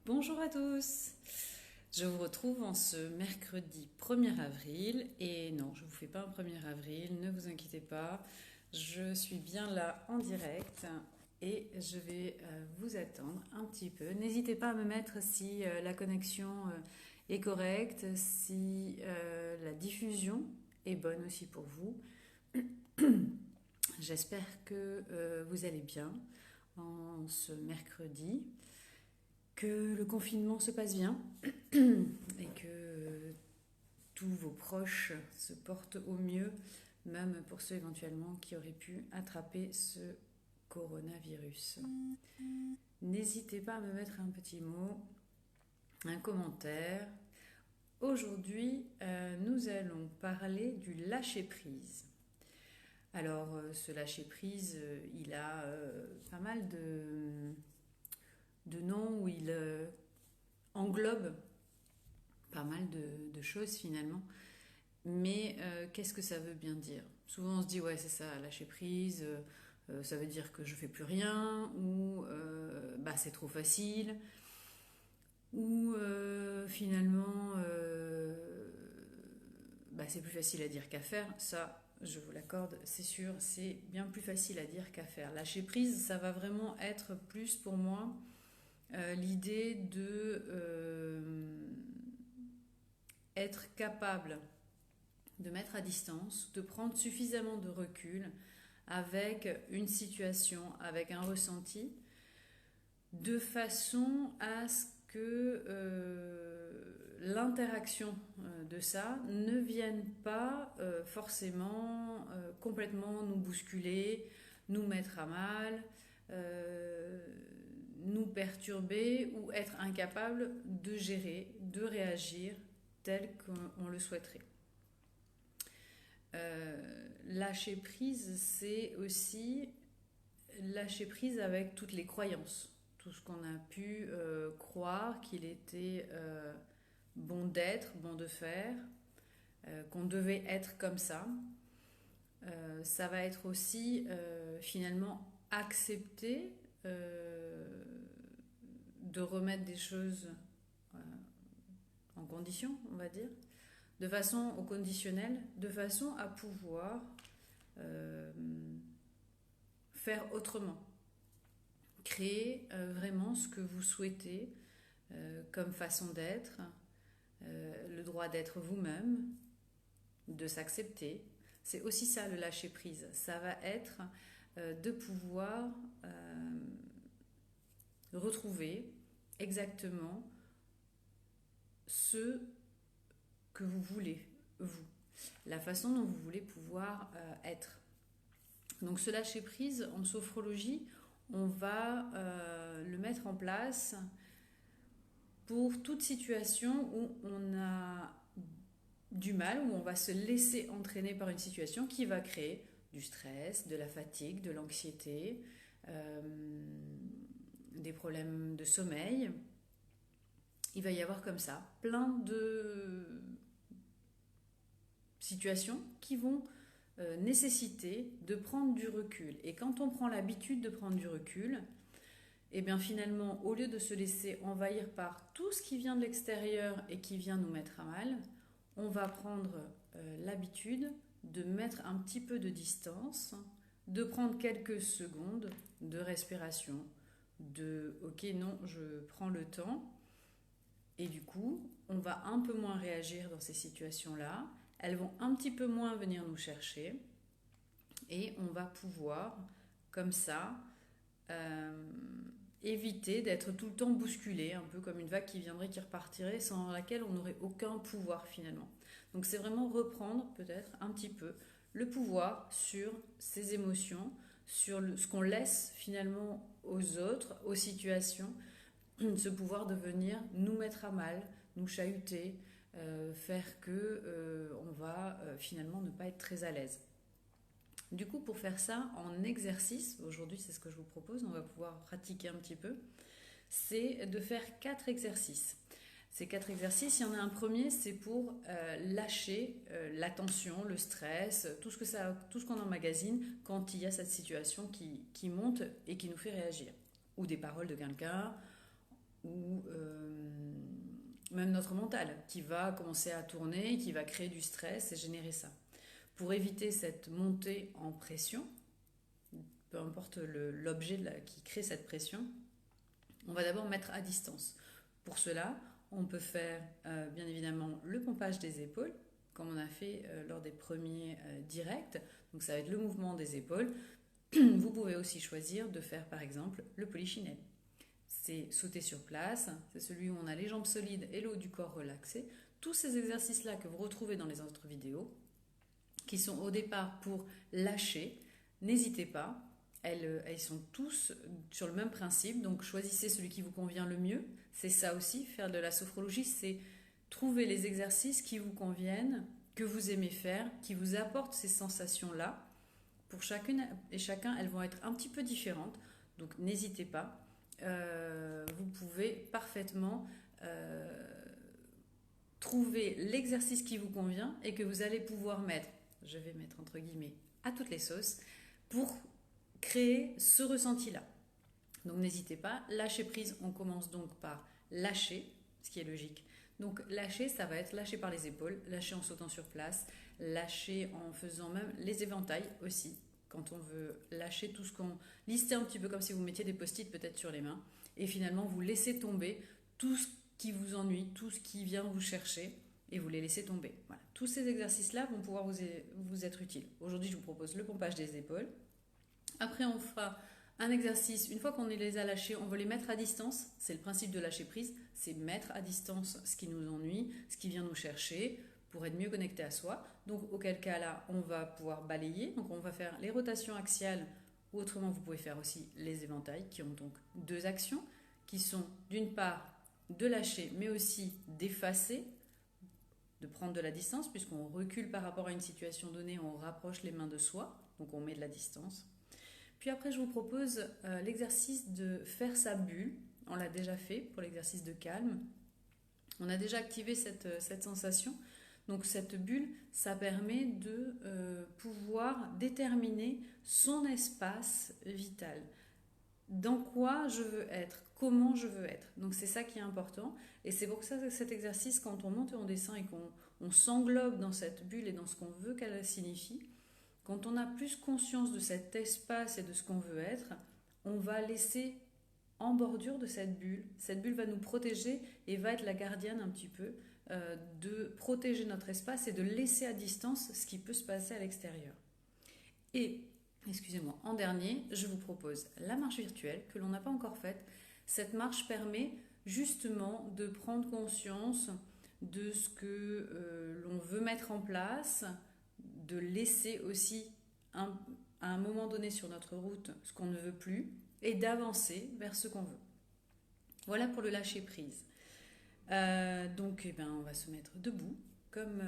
Bonjour à tous. Je vous retrouve en ce mercredi 1er avril. Et non, je ne vous fais pas un 1er avril, ne vous inquiétez pas. Je suis bien là en direct et je vais vous attendre un petit peu. N'hésitez pas à me mettre si la connexion est correcte, si la diffusion est bonne aussi pour vous. J'espère que vous allez bien en ce mercredi, que le confinement se passe bien et que tous vos proches se portent au mieux, même pour ceux éventuellement qui auraient pu attraper ce coronavirus. N'hésitez pas à me mettre un petit mot, un commentaire. Aujourd'hui, nous allons parler du lâcher-prise. Alors, ce lâcher-prise, il a pas mal de noms où il englobe pas mal de choses finalement. Mais qu'est-ce que ça veut bien dire? Souvent on se dit ouais c'est ça, lâcher prise, ça veut dire que je fais plus rien, ou bah, c'est trop facile, ou finalement bah, c'est plus facile à dire qu'à faire. Ça, je vous l'accorde, c'est sûr, c'est bien plus facile à dire qu'à faire. Lâcher prise, ça va vraiment être plus pour moi l'idée de être capable de mettre à distance, de prendre suffisamment de recul avec une situation, avec un ressenti, de façon à ce que l'interaction de ça ne vienne pas forcément complètement nous bousculer, nous mettre à mal, nous perturber ou être incapable de gérer, de réagir tel qu'on le souhaiterait. Lâcher prise, c'est aussi lâcher prise avec toutes les croyances, tout ce qu'on a pu croire qu'il était bon d'être, bon de faire, qu'on devait être comme ça. Ça va être aussi finalement accepter de remettre des choses en condition, on va dire, de façon au conditionnel, de façon à pouvoir euh, faire autrement, créer vraiment ce que vous souhaitez comme façon d'être, le droit d'être vous-même, de s'accepter. C'est aussi ça le lâcher prise. Ça va être de pouvoir retrouver exactement ce que vous voulez, vous, la façon dont vous voulez pouvoir être. Donc ce lâcher prise en sophrologie, on va le mettre en place pour toute situation où on a du mal, où on va se laisser entraîner par une situation qui va créer du stress, de la fatigue, de l'anxiété, euh, des problèmes de sommeil. Il va y avoir comme ça plein de situations qui vont nécessiter de prendre du recul. Et quand on prend l'habitude de prendre du recul, et bien finalement, au lieu de se laisser envahir par tout ce qui vient de l'extérieur et qui vient nous mettre à mal, on va prendre l'habitude de mettre un petit peu de distance, de prendre quelques secondes de respiration, de ok non, je prends le temps, et du coup, on va un peu moins réagir dans ces situations-là, elles vont un petit peu moins venir nous chercher, et on va pouvoir, comme ça, euh, éviter d'être tout le temps bousculé, un peu comme une vague qui viendrait, qui repartirait, sans laquelle on n'aurait aucun pouvoir finalement. Donc c'est vraiment reprendre peut-être un petit peu le pouvoir sur ses émotions, sur ce qu'on laisse finalement aux autres, aux situations, ce pouvoir de venir nous mettre à mal, nous chahuter, faire que on va finalement ne pas être très à l'aise. Du coup, pour faire ça en exercice, aujourd'hui c'est ce que je vous propose, on va pouvoir pratiquer un petit peu, c'est de faire 4 exercices. Ces 4 exercices, il y en a un premier, c'est pour lâcher la tension, le stress, tout ce qu'on emmagasine quand il y a cette situation qui monte et qui nous fait réagir. Ou des paroles de quelqu'un, ou même notre mental, qui va commencer à tourner, qui va créer du stress et générer ça. Pour éviter cette montée en pression, peu importe l'objet qui crée cette pression, on va d'abord mettre à distance. Pour cela, on peut faire bien évidemment le pompage des épaules, comme on a fait lors des premiers directs. Donc ça va être le mouvement des épaules. Vous pouvez aussi choisir de faire par exemple le polichinelle. C'est sauter sur place, c'est celui où on a les jambes solides et le haut du corps relaxé. Tous ces exercices-là que vous retrouvez dans les autres vidéos, qui sont au départ pour lâcher, n'hésitez pas, elles sont tous sur le même principe, donc choisissez celui qui vous convient le mieux. C'est ça aussi, faire de la sophrologie, c'est trouver les exercices qui vous conviennent, que vous aimez faire, qui vous apportent ces sensations-là. Pour chacune et chacun, elles vont être un petit peu différentes, donc n'hésitez pas. Vous pouvez parfaitement trouver l'exercice qui vous convient et que vous allez pouvoir mettre, je vais mettre entre guillemets, à toutes les sauces pour créer ce ressenti-là. Donc n'hésitez pas, lâcher prise, on commence donc par lâcher, ce qui est logique. Donc lâcher, ça va être lâcher par les épaules, lâcher en sautant sur place, lâcher en faisant même les éventails aussi. Quand on veut lâcher tout ce qu'on... Listez un petit peu comme si vous mettiez des post-it peut-être sur les mains. Et finalement, vous laissez tomber tout ce qui vous ennuie, tout ce qui vient vous chercher. Et vous les laissez tomber. Voilà. Tous ces exercices-là vont pouvoir vous être utiles. Aujourd'hui, je vous propose le pompage des épaules. Après, on fera un exercice. Une fois qu'on les a lâchés, on va les mettre à distance. C'est le principe de lâcher prise. C'est mettre à distance ce qui nous ennuie, ce qui vient nous chercher, pour être mieux connecté à soi. Donc auquel cas là, on va pouvoir balayer. Donc on va faire les rotations axiales, ou autrement vous pouvez faire aussi les éventails, qui ont donc deux actions, qui sont d'une part de lâcher, mais aussi d'effacer, de prendre de la distance, puisqu'on recule par rapport à une situation donnée, on rapproche les mains de soi, donc on met de la distance. Puis après, je vous propose l'exercice de faire sa bulle. On l'a déjà fait pour l'exercice de calme. On a déjà activé cette sensation. Donc cette bulle, ça permet de pouvoir déterminer son espace vital. Dans quoi je veux être, comment je veux être. Donc c'est ça qui est important. Et c'est pour ça que cet exercice, quand on monte et on descend et qu'on s'englobe dans cette bulle et dans ce qu'on veut qu'elle signifie, quand on a plus conscience de cet espace et de ce qu'on veut être, on va laisser en bordure de cette bulle. Cette bulle va nous protéger et va être la gardienne un petit peu de protéger notre espace et de laisser à distance ce qui peut se passer à l'extérieur. Et, excusez-moi, en dernier, je vous propose la marche virtuelle que l'on n'a pas encore faite. Cette marche permet justement de prendre conscience de ce que l'on veut mettre en place, de laisser aussi à un moment donné sur notre route ce qu'on ne veut plus et d'avancer vers ce qu'on veut. Voilà pour le lâcher prise. Donc on va se mettre debout comme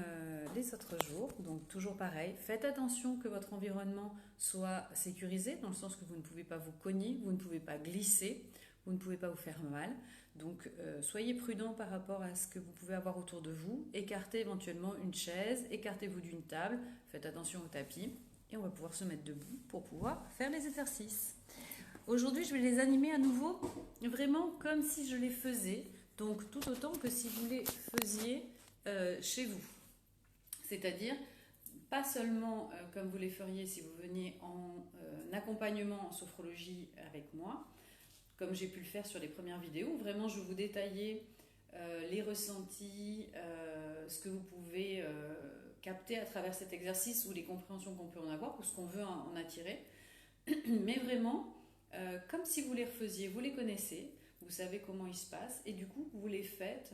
les autres jours, donc toujours pareil. Faites attention que votre environnement soit sécurisé, dans le sens que vous ne pouvez pas vous cogner, vous ne pouvez pas glisser, vous ne pouvez pas vous faire mal. Donc soyez prudent par rapport à ce que vous pouvez avoir autour de vous. Écartez éventuellement une chaise, écartez-vous d'une table, faites attention au tapis et on va pouvoir se mettre debout pour pouvoir faire les exercices. Aujourd'hui, je vais les animer à nouveau vraiment comme si je les faisais, donc tout autant que si vous les faisiez chez vous. C'est-à-dire, pas seulement comme vous les feriez si vous veniez en accompagnement en sophrologie avec moi, comme j'ai pu le faire sur les premières vidéos. Vraiment, je vous détaillais les ressentis, ce que vous pouvez capter à travers cet exercice ou les compréhensions qu'on peut en avoir ou ce qu'on veut en attirer. Mais vraiment, comme si vous les refaisiez, vous les connaissez, vous savez comment ils se passent et du coup, vous les faites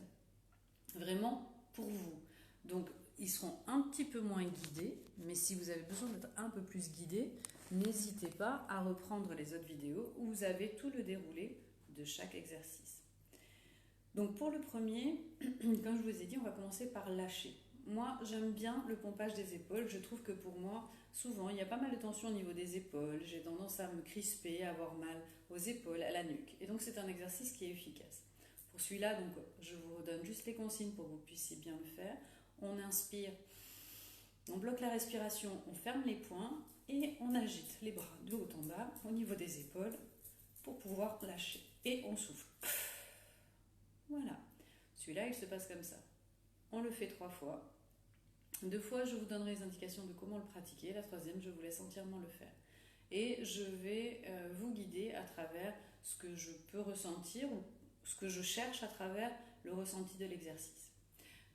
vraiment pour vous. Donc, ils seront un petit peu moins guidés, mais si vous avez besoin d'être un peu plus guidé, n'hésitez pas à reprendre les autres vidéos où vous avez tout le déroulé de chaque exercice. Donc pour le premier, comme je vous ai dit, on va commencer par lâcher. Moi, j'aime bien le pompage des épaules. Je trouve que pour moi, souvent, il y a pas mal de tension au niveau des épaules. J'ai tendance à me crisper, à avoir mal aux épaules, à la nuque. Et donc c'est un exercice qui est efficace. Pour celui-là, donc, je vous redonne juste les consignes pour que vous puissiez bien le faire. On inspire, on bloque la respiration, on ferme les poings et on agite les bras de haut en bas au niveau des épaules pour pouvoir lâcher. Et on souffle. Voilà. Celui-là, il se passe comme ça. On le fait 3 fois. 2 fois, je vous donnerai les indications de comment le pratiquer. La 3e, je vous laisse entièrement le faire. Et je vais vous guider à travers ce que je peux ressentir ou ce que je cherche à travers le ressenti de l'exercice.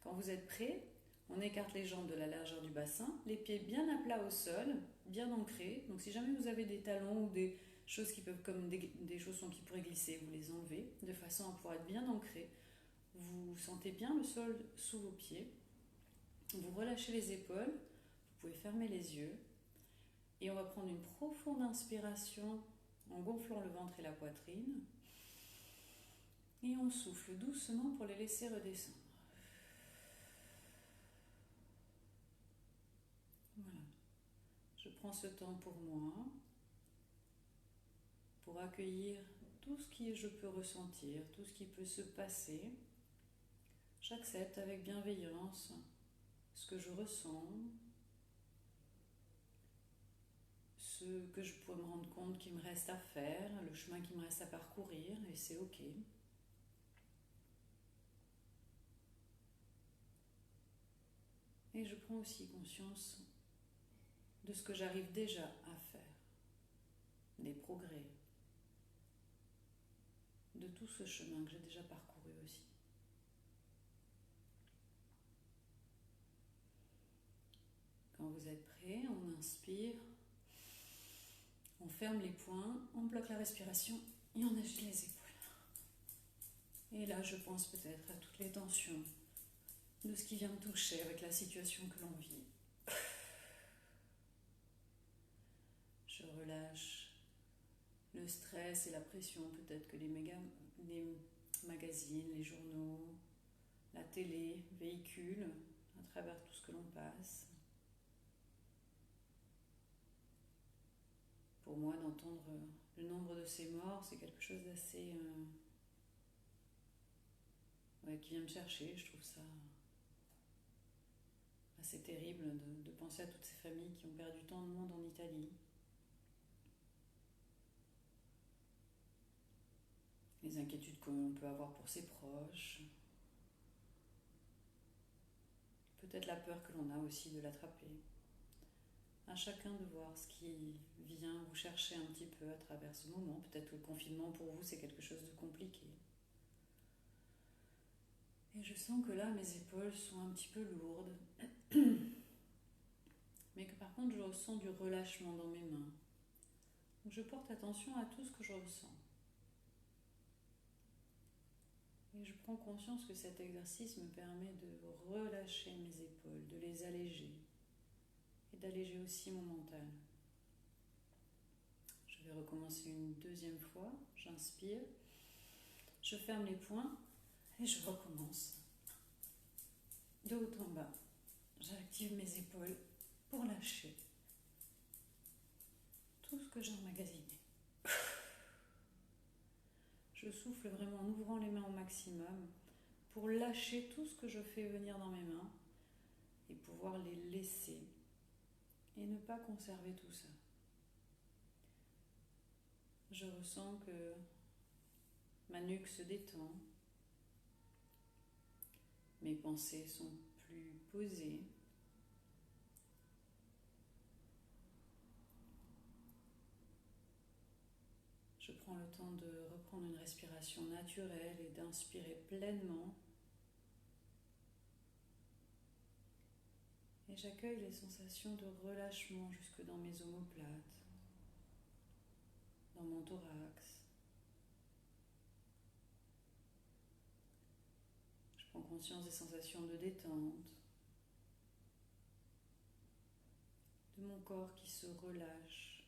Quand vous êtes prêts, on écarte les jambes de la largeur du bassin, les pieds bien à plat au sol, bien ancrés. Donc si jamais vous avez des talons ou des choses qui peuvent, comme des chaussons qui pourraient glisser, vous les enlevez de façon à pouvoir être bien ancrés. Vous sentez bien le sol sous vos pieds. Vous relâchez les épaules, vous pouvez fermer les yeux. Et on va prendre une profonde inspiration en gonflant le ventre et la poitrine. Et on souffle doucement pour les laisser redescendre. Voilà. Je prends ce temps pour moi, pour accueillir tout ce que je peux ressentir, tout ce qui peut se passer. J'accepte avec bienveillance ce que je ressens, ce que je pourrais me rendre compte qu'il me reste à faire, le chemin qui me reste à parcourir, et c'est ok. Et je prends aussi conscience de ce que j'arrive déjà à faire, des progrès, de tout ce chemin que j'ai déjà parcouru aussi. Quand vous êtes prêts, on inspire, on ferme les poings, on bloque la respiration et on agite les épaules. Et là, je pense peut-être à toutes les tensions de ce qui vient me toucher avec la situation que l'on vit. Je relâche le stress et la pression, peut-être que les magazines, les journaux, la télé véhiculent à travers tout ce que l'on passe. Pour moi, d'entendre le nombre de ces morts, c'est quelque chose d'assez... qui vient me chercher. Je trouve ça assez terrible de penser à toutes ces familles qui ont perdu tant de monde en Italie. Les inquiétudes qu'on peut avoir pour ses proches. Peut-être la peur que l'on a aussi de l'attraper. À chacun de voir ce qui vient vous chercher un petit peu à travers ce moment. Peut-être que le confinement pour vous c'est quelque chose de compliqué. Et je sens que là mes épaules sont un petit peu lourdes. Mais que par contre je ressens du relâchement dans mes mains. Donc je porte attention à tout ce que je ressens. Et je prends conscience que cet exercice me permet de relâcher mes épaules, de les alléger. Et d'alléger aussi mon mental. Je vais recommencer une 2e fois. J'inspire, je ferme les poings et je recommence. De haut en bas, j'active mes épaules pour lâcher tout ce que j'ai emmagasiné. Je souffle vraiment en ouvrant les mains au maximum pour lâcher tout ce que je fais venir dans mes mains et pouvoir les laisser et ne pas conserver tout ça. Je ressens que ma nuque se détend, mes pensées sont plus posées. Je prends le temps de reprendre une respiration naturelle et d'inspirer pleinement. Et j'accueille les sensations de relâchement jusque dans mes omoplates, dans mon thorax. Je prends conscience des sensations de détente, de mon corps qui se relâche.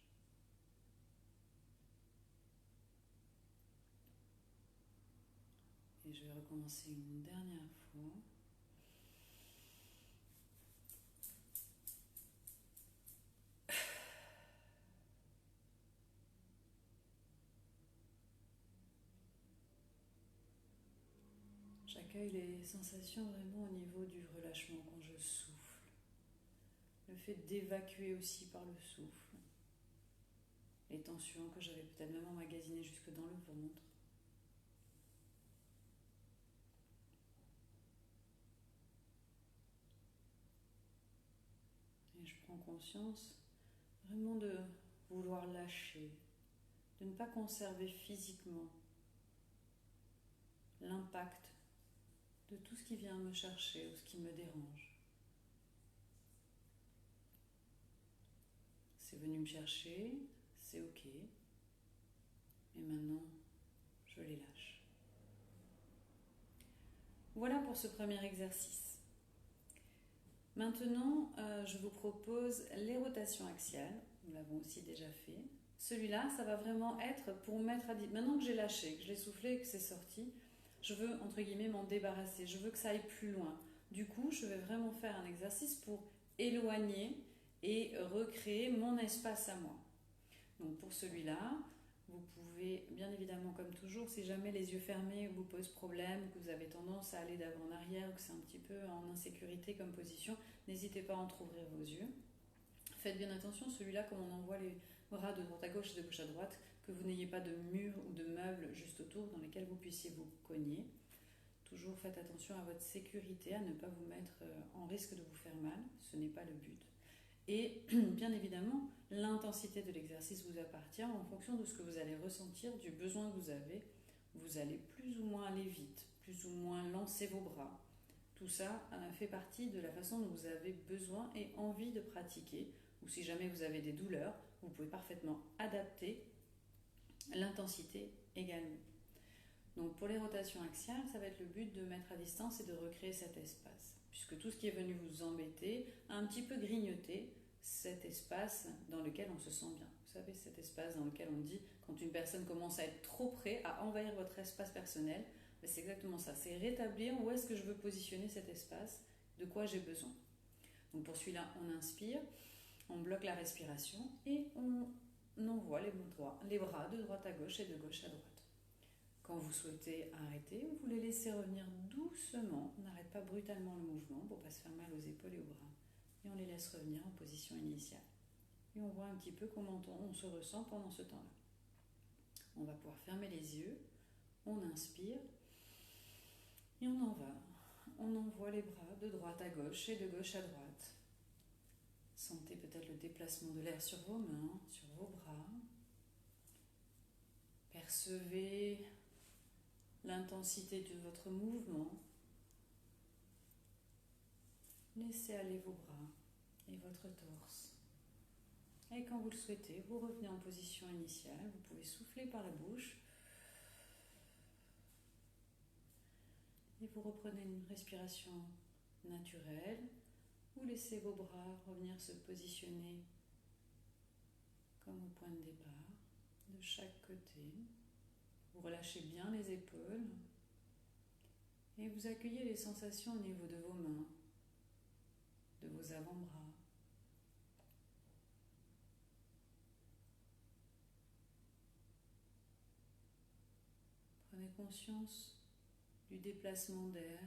Et je vais recommencer une dernière fois. J'accueille les sensations vraiment au niveau du relâchement quand je souffle. Le fait d'évacuer aussi par le souffle les tensions que j'avais peut-être même emmagasinées jusque dans le ventre. Et je prends conscience vraiment de vouloir lâcher, de ne pas conserver physiquement l'impact de tout ce qui vient me chercher ou ce qui me dérange. C'est venu me chercher, c'est ok. Et maintenant, je les lâche. Voilà pour ce premier exercice. Maintenant, je vous propose les rotations axiales. Nous l'avons aussi déjà fait. Celui-là, ça va vraiment être pour mettre à... Maintenant que j'ai lâché, que je l'ai soufflé, que c'est sorti, je veux, entre guillemets, m'en débarrasser. Je veux que ça aille plus loin. Du coup, je vais vraiment faire un exercice pour éloigner et recréer mon espace à moi. Donc pour celui-là, vous pouvez, bien évidemment, comme toujours, si jamais les yeux fermés vous posent problème, que vous avez tendance à aller d'avant en arrière, ou que c'est un petit peu en insécurité comme position, n'hésitez pas à entrouvrir vos yeux. Faites bien attention, celui-là, comme on envoie les bras de droite à gauche et de gauche à droite, que vous n'ayez pas de mur ou de meubles juste autour dans lesquels vous puissiez vous cogner. Toujours faites attention à votre sécurité, à ne pas vous mettre en risque de vous faire mal, ce n'est pas le but. Et bien évidemment, l'intensité de l'exercice vous appartient en fonction de ce que vous allez ressentir, du besoin que vous avez. Vous allez plus ou moins aller vite, plus ou moins lancer vos bras. Tout ça fait partie de la façon dont vous avez besoin et envie de pratiquer. Ou si jamais vous avez des douleurs, vous pouvez parfaitement adapter l'intensité également. Donc pour les rotations axiales, ça va être le but de mettre à distance et de recréer cet espace. Puisque tout ce qui est venu vous embêter a un petit peu grignoté cet espace dans lequel on se sent bien. Vous savez, cet espace dans lequel on dit, quand une personne commence à être trop près, à envahir votre espace personnel, c'est exactement ça. C'est rétablir où est-ce que je veux positionner cet espace, de quoi j'ai besoin. Donc pour celui-là, on inspire, on bloque la respiration et on envoie les bras de droite à gauche et de gauche à droite. Quand vous souhaitez arrêter, vous les laissez revenir doucement. On n'arrête pas brutalement le mouvement pour ne pas se faire mal aux épaules et aux bras. Et on les laisse revenir en position initiale. Et on voit un petit peu comment on se ressent pendant ce temps-là. On va pouvoir fermer les yeux. On inspire. Et on en va. On envoie les bras de droite à gauche et de gauche à droite. Sentez peut-être le déplacement de l'air sur vos mains, sur vos bras. Percevez l'intensité de votre mouvement. Laissez aller vos bras et votre torse. Et quand vous le souhaitez, vous revenez en position initiale. Vous pouvez souffler par la bouche. Et vous reprenez une respiration naturelle. Vous laissez vos bras revenir se positionner comme au point de départ, de chaque côté. Vous relâchez bien les épaules et vous accueillez les sensations au niveau de vos mains, de vos avant-bras. Prenez conscience du déplacement d'air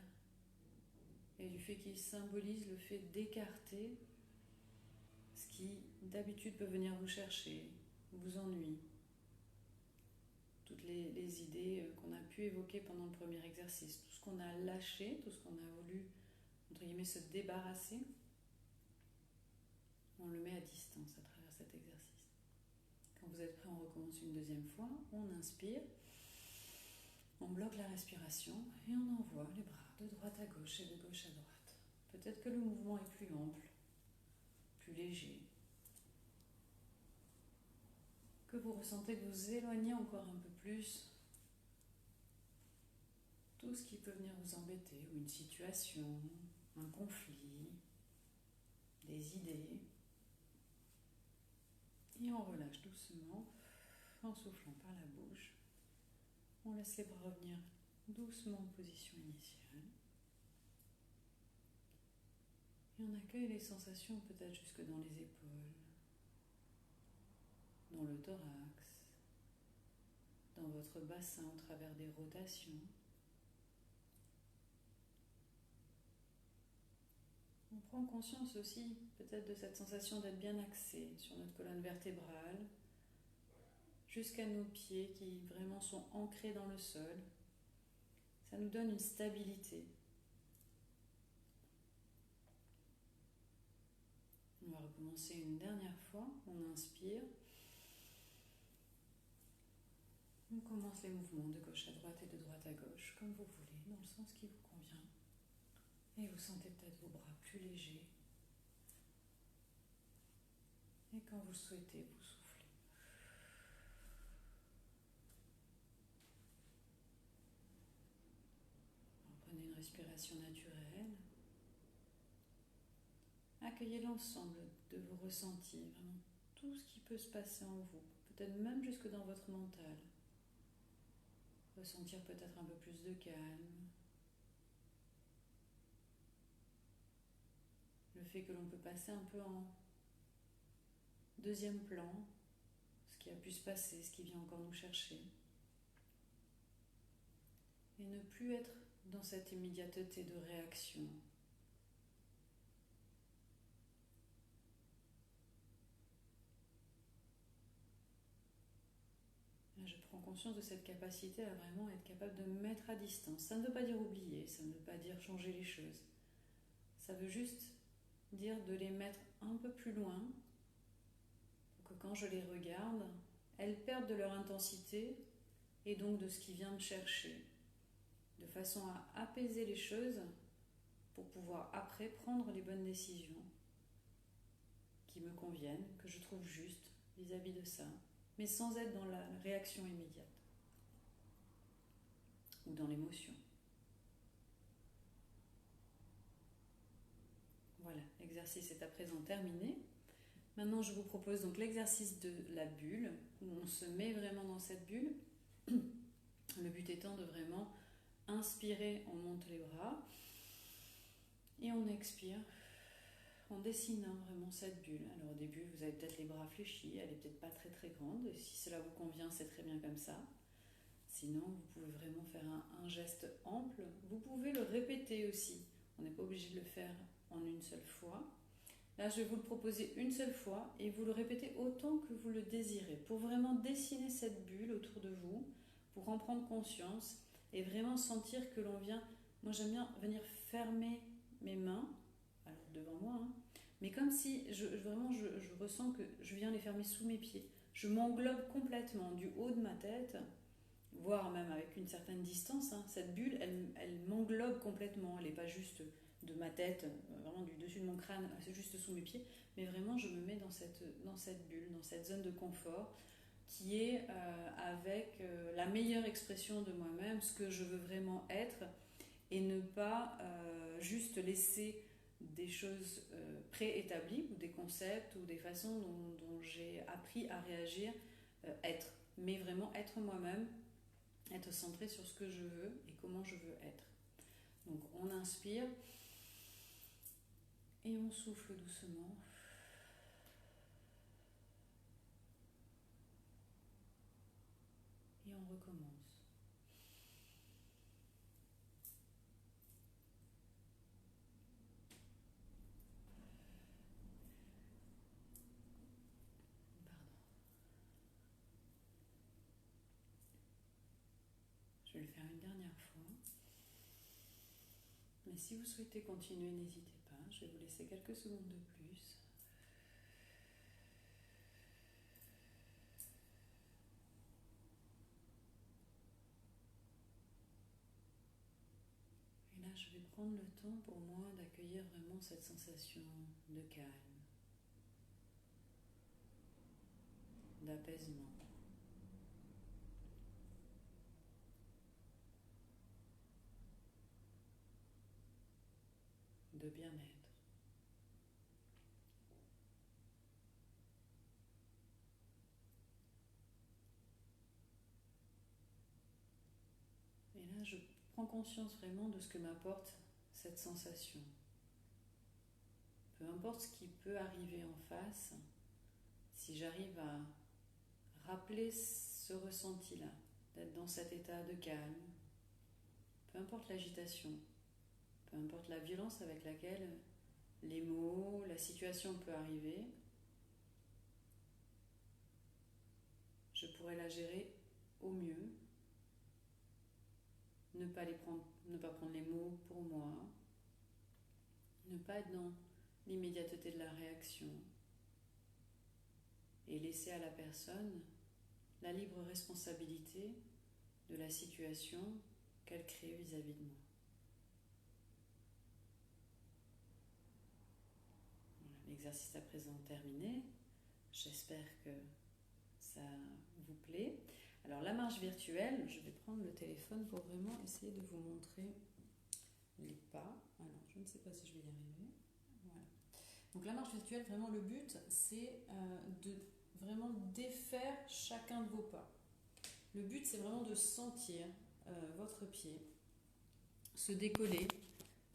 et du fait qu'il symbolise le fait d'écarter ce qui d'habitude peut venir vous chercher, vous ennuie. Toutes les idées qu'on a pu évoquer pendant le premier exercice, tout ce qu'on a lâché, tout ce qu'on a voulu, entre guillemets, se débarrasser, on le met à distance à travers cet exercice. Quand vous êtes prêt, on recommence une deuxième fois, on inspire, on bloque la respiration et on envoie les bras de droite à gauche et de gauche à droite. Peut-être que le mouvement est plus ample, plus léger, que vous ressentez que vous éloignez encore un peu plus tout ce qui peut venir vous embêter, ou une situation, un conflit, des idées. Et on relâche doucement en soufflant par la bouche. On laisse les bras revenir doucement en position initiale. Et on accueille les sensations peut-être jusque dans les épaules, dans le thorax, dans votre bassin au travers des rotations. On prend conscience aussi peut-être de cette sensation d'être bien axé sur notre colonne vertébrale, jusqu'à nos pieds qui vraiment sont ancrés dans le sol. Ça nous donne une stabilité. On va recommencer une dernière fois. On inspire. On commence les mouvements de gauche à droite et de droite à gauche, comme vous voulez, dans le sens qui vous convient. Et vous sentez peut-être vos bras plus légers. Et quand vous le souhaitez, vous soufflez. Alors, prenez une respiration naturelle. Accueillez l'ensemble de vos ressentis, vraiment tout ce qui peut se passer en vous, peut-être même jusque dans votre mental. Ressentir peut-être un peu plus de calme. Le fait que l'on peut passer un peu en deuxième plan, ce qui a pu se passer, ce qui vient encore nous chercher. Et ne plus être dans cette immédiateté de réaction. Là, je prends conscience de cette capacité à vraiment être capable de me mettre à distance. Ça ne veut pas dire oublier, ça ne veut pas dire changer les choses. Ça veut juste dire de les mettre un peu plus loin, pour que quand je les regarde, elles perdent de leur intensité et donc de ce qui vient me chercher, de façon à apaiser les choses pour pouvoir après prendre les bonnes décisions qui me conviennent, que je trouve justes vis-à-vis de ça, mais sans être dans la réaction immédiate ou dans l'émotion. Voilà, l'exercice est à présent terminé. Maintenant, je vous propose donc l'exercice de la bulle, où on se met vraiment dans cette bulle. Le but étant de vraiment inspirer, on monte les bras, et on expire en dessinant vraiment cette bulle. Alors au début, vous avez peut-être les bras fléchis, elle n'est peut-être pas très très grande, et si cela vous convient, c'est très bien comme ça. Sinon, vous pouvez vraiment faire un geste ample. Vous pouvez le répéter aussi. On n'est pas obligé de le faire en une seule fois. Là, je vais vous le proposer une seule fois et vous le répétez autant que vous le désirez pour vraiment dessiner cette bulle autour de vous, pour en prendre conscience et vraiment sentir que l'on vient... Moi, j'aime bien venir fermer mes mains, alors devant moi, hein, mais comme si je ressens que je viens les fermer sous mes pieds. Je m'englobe complètement du haut de ma tête, voire même avec une certaine distance. Hein. Cette bulle, elle m'englobe complètement. Elle n'est pas juste de ma tête, vraiment du dessus de mon crâne, c'est juste sous mes pieds, mais vraiment je me mets dans cette bulle, dans cette zone de confort qui est avec la meilleure expression de moi-même, ce que je veux vraiment être, et ne pas juste laisser des choses préétablies ou des concepts ou des façons dont j'ai appris à réagir être, mais vraiment être moi-même, être centré sur ce que je veux et comment je veux être. Donc on inspire et on souffle doucement. Et on recommence. Pardon. Je vais le faire une dernière fois. Mais si vous souhaitez continuer, n'hésitez pas. Je vais vous laisser quelques secondes de plus. Et là, je vais prendre le temps pour moi d'accueillir vraiment cette sensation de calme, d'apaisement. De bien-être. Et là, je prends conscience vraiment de ce que m'apporte cette sensation. Peu importe ce qui peut arriver en face, si j'arrive à rappeler ce ressenti-là, d'être dans cet état de calme, peu importe l'agitation, peu importe la violence avec laquelle les mots, la situation peut arriver, je pourrais la gérer au mieux, ne pas prendre les mots pour moi, ne pas être dans l'immédiateté de la réaction, et laisser à la personne la libre responsabilité de la situation qu'elle crée vis-à-vis de moi. Voilà, l'exercice à présent terminé. J'espère que ça vous plaît. Alors la marche virtuelle, je vais prendre le téléphone pour vraiment essayer de vous montrer les pas. Alors je ne sais pas si je vais y arriver. Voilà. Donc la marche virtuelle, vraiment le but, c'est de vraiment défaire chacun de vos pas. Le but, c'est vraiment de sentir votre pied se décoller.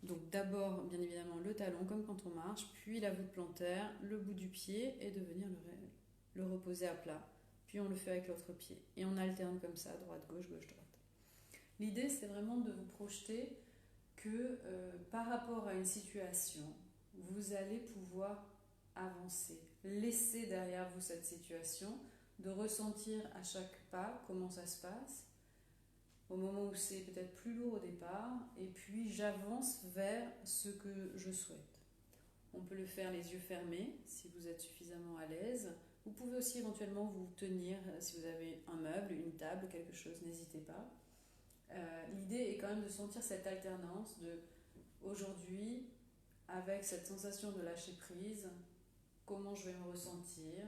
Donc d'abord, bien évidemment, le talon, comme quand on marche, puis la voûte plantaire, le bout du pied, et de venir le reposer à plat. Puis on le fait avec l'autre pied. Et on alterne comme ça, droite, gauche, gauche, droite. L'idée, c'est vraiment de vous projeter que par rapport à une situation, vous allez pouvoir avancer. Laissez derrière vous cette situation, de ressentir à chaque pas comment ça se passe, au moment où c'est peut-être plus lourd au départ, et puis j'avance vers ce que je souhaite. On peut le faire les yeux fermés, si vous êtes suffisamment à l'aise. Vous pouvez aussi éventuellement vous tenir, si vous avez un meuble, une table, quelque chose, n'hésitez pas. L'idée est quand même de sentir cette alternance de aujourd'hui, avec cette sensation de lâcher prise, comment je vais me ressentir,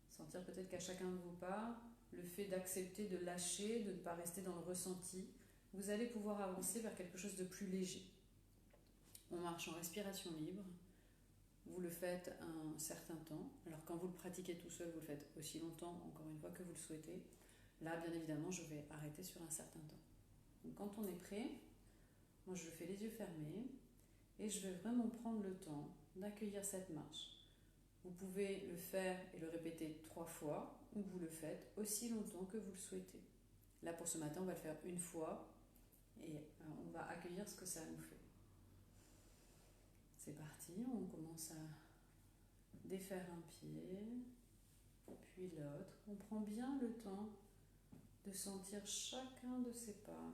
sentir peut-être qu'à chacun de vos pas, le fait d'accepter de lâcher, de ne pas rester dans le ressenti, vous allez pouvoir avancer vers quelque chose de plus léger. On marche en respiration libre, vous le faites un certain temps. Alors quand vous le pratiquez tout seul, vous le faites aussi longtemps, encore une fois, que vous le souhaitez. Là, bien évidemment, je vais arrêter sur un certain temps. Donc quand on est prêt, moi je le fais les yeux fermés et je vais vraiment prendre le temps d'accueillir cette marche. Vous pouvez le faire et le répéter 3 fois ou vous le faites aussi longtemps que vous le souhaitez. Là pour ce matin, on va le faire une fois et on va accueillir ce que ça nous fait. C'est parti, on commence à défaire un pied, puis l'autre. On prend bien le temps de sentir chacun de ces pas,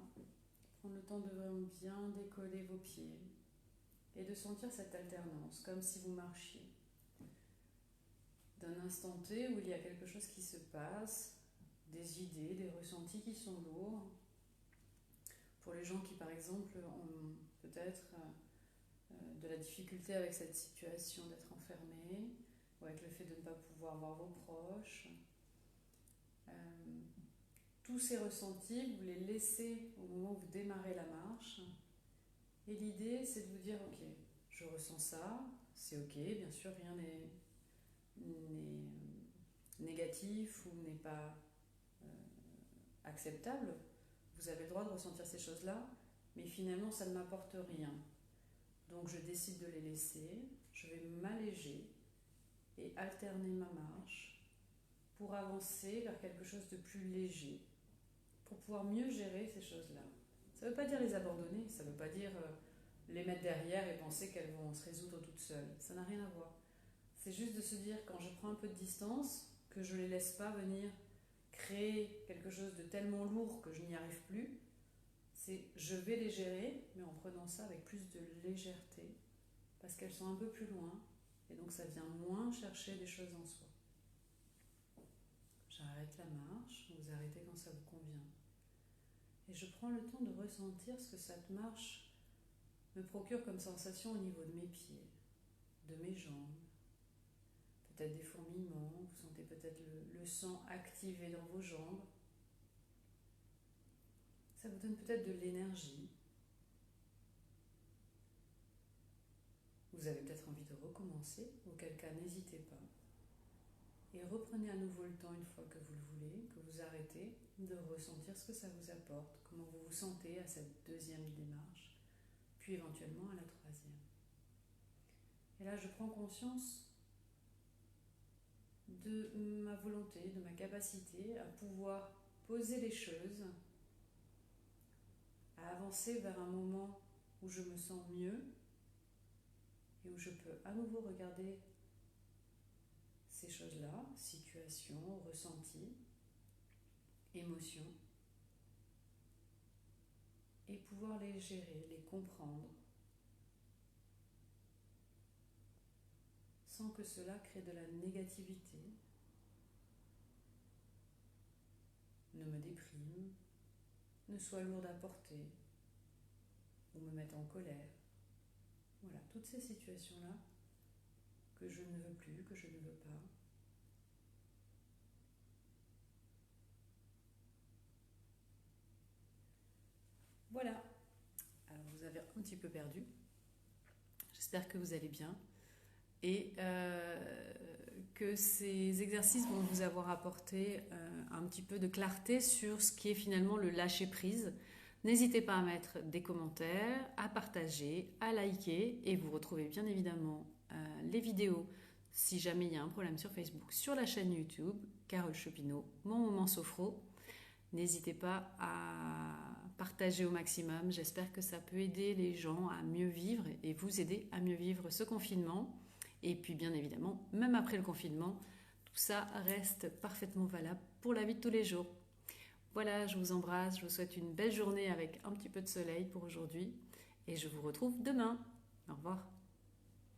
prendre le temps de vraiment bien décoller vos pieds et de sentir cette alternance, comme si vous marchiez. D'un instant T où il y a quelque chose qui se passe, des idées, des ressentis qui sont lourds. Pour les gens qui, par exemple, ont peut-être de la difficulté avec cette situation d'être enfermés, ou avec le fait de ne pas pouvoir voir vos proches, tous ces ressentis, vous les laissez au moment où vous démarrez la marche. Et l'idée, c'est de vous dire, ok, je ressens ça, c'est ok, bien sûr, rien n'est négatif ou n'est pas acceptable. Vous avez le droit de ressentir ces choses-là, mais finalement, ça ne m'apporte rien. Donc, je décide de les laisser, je vais m'alléger et alterner ma marche pour avancer vers quelque chose de plus léger, pour pouvoir mieux gérer ces choses-là. Ça ne veut pas dire les abandonner, ça ne veut pas dire les mettre derrière et penser qu'elles vont se résoudre toutes seules. Ça n'a rien à voir. C'est juste de se dire, quand je prends un peu de distance, que je ne les laisse pas venir créer quelque chose de tellement lourd que je n'y arrive plus. C'est je vais les gérer, mais en prenant ça avec plus de légèreté, parce qu'elles sont un peu plus loin, et donc ça vient moins chercher des choses en soi. J'arrête la marche, vous arrêtez quand ça vous convient. Et je prends le temps de ressentir ce que cette marche me procure comme sensation au niveau de mes pieds, de mes jambes, peut-être des fourmillements, vous sentez peut-être le sang activé dans vos jambes. Ça vous donne peut-être de l'énergie. Vous avez peut-être envie de recommencer, auquel cas n'hésitez pas. Et reprenez à nouveau le temps, une fois que vous le voulez, que vous arrêtez, de ressentir ce que ça vous apporte, comment vous vous sentez à cette deuxième démarche, puis éventuellement à la troisième. Et là, je prends conscience de ma volonté, de ma capacité à pouvoir poser les choses, à avancer vers un moment où je me sens mieux et où je peux à nouveau regarder ces choses-là, situations, ressentis, émotions, et pouvoir les gérer, les comprendre, sans que cela crée de la négativité, ne me déprime, ne soit lourde à porter ou me mette en colère. Voilà, toutes ces situations-là que je ne veux plus, que je ne veux pas. Voilà. Alors vous avez un petit peu perdu. J'espère que vous allez bien et que ces exercices vont vous avoir apporté un petit peu de clarté sur ce qui est finalement le lâcher-prise. N'hésitez pas à mettre des commentaires, à partager, à liker et vous retrouvez bien évidemment les vidéos si jamais il y a un problème sur Facebook, sur la chaîne YouTube, Carole Chopineau, Mon Moment Sophro. N'hésitez pas à partager au maximum. J'espère que ça peut aider les gens à mieux vivre et vous aider à mieux vivre ce confinement. Et puis bien évidemment, même après le confinement, tout ça reste parfaitement valable pour la vie de tous les jours. Voilà, je vous embrasse, je vous souhaite une belle journée avec un petit peu de soleil pour aujourd'hui et je vous retrouve demain. Au revoir.